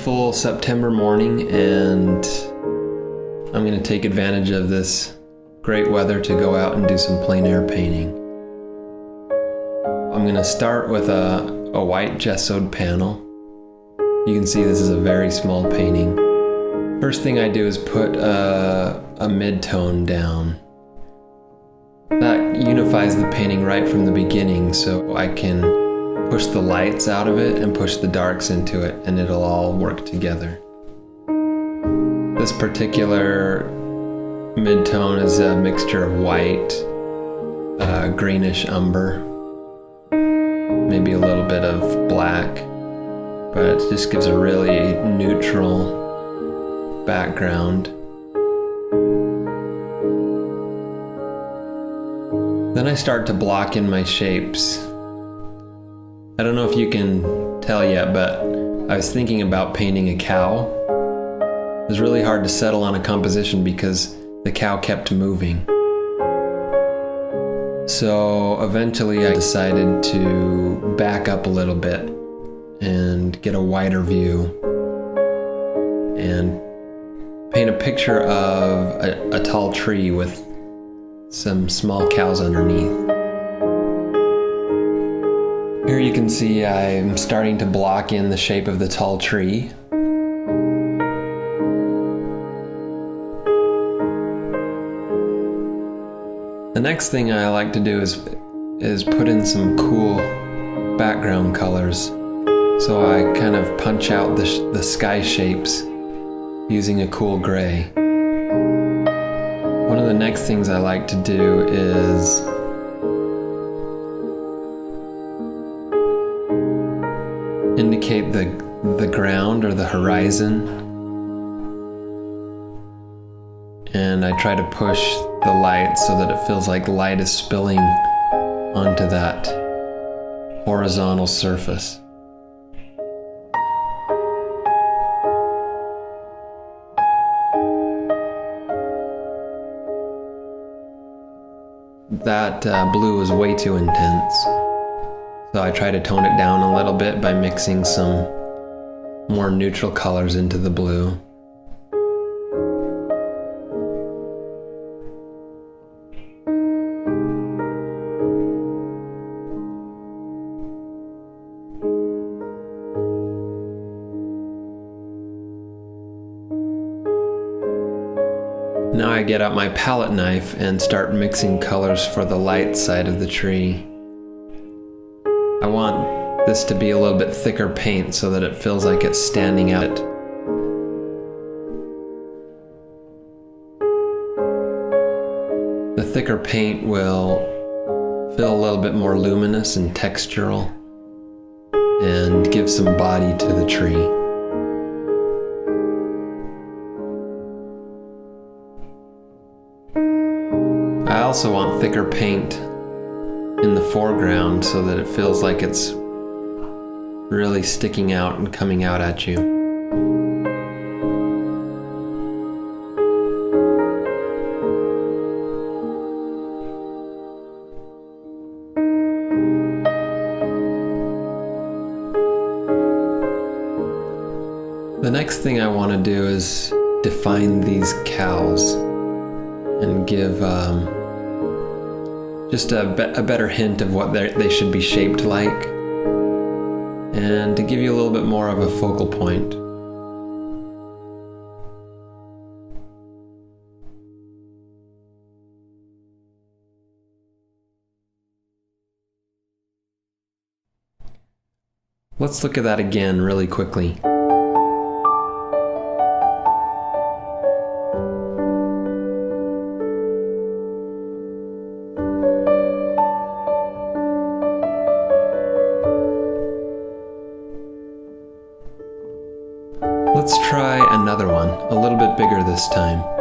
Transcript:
beautiful September morning, and I'm going to take advantage of this great weather to go out and do some plein air painting. I'm going to start with a white gessoed panel. You can see this is a very small painting. First thing I do is put a mid-tone down. That unifies the painting right from the beginning, so I can push the lights out of it and push the darks into it, and it'll all work together. This particular mid-tone is a mixture of white, greenish umber, maybe a little bit of black, but it just gives a really neutral background. Then I start to block in my shapes. I don't know if you can tell yet, but I was thinking about painting a cow. It was really hard to settle on a composition because the cow kept moving. So eventually I decided to back up a little bit and get a wider view and paint a picture of a tall tree with some small cows underneath. Here you can see I'm starting to block in the shape of the tall tree. The next thing I like to do is put in some cool background colors. So I kind of punch out the sky shapes using a cool gray. One of the next things I like to do is indicate the ground or the horizon, and I try to push the light so that it feels like light is spilling onto that horizontal surface. That blue is way too intense, so I try to tone it down a little bit by mixing some more neutral colors into the blue. Now I get out my palette knife and start mixing colors for the light side of the tree. I want this to be a little bit thicker paint so that it feels like it's standing out. The thicker paint will feel a little bit more luminous and textural and give some body to the tree. I also want thicker paint in the foreground so that it feels like it's really sticking out and coming out at you. The next thing I want to do is define these cows and give just a better hint of what they should be shaped like, and to give you a little bit more of a focal point. Let's look at that again really quickly. Let's try another one, a little bit bigger this time.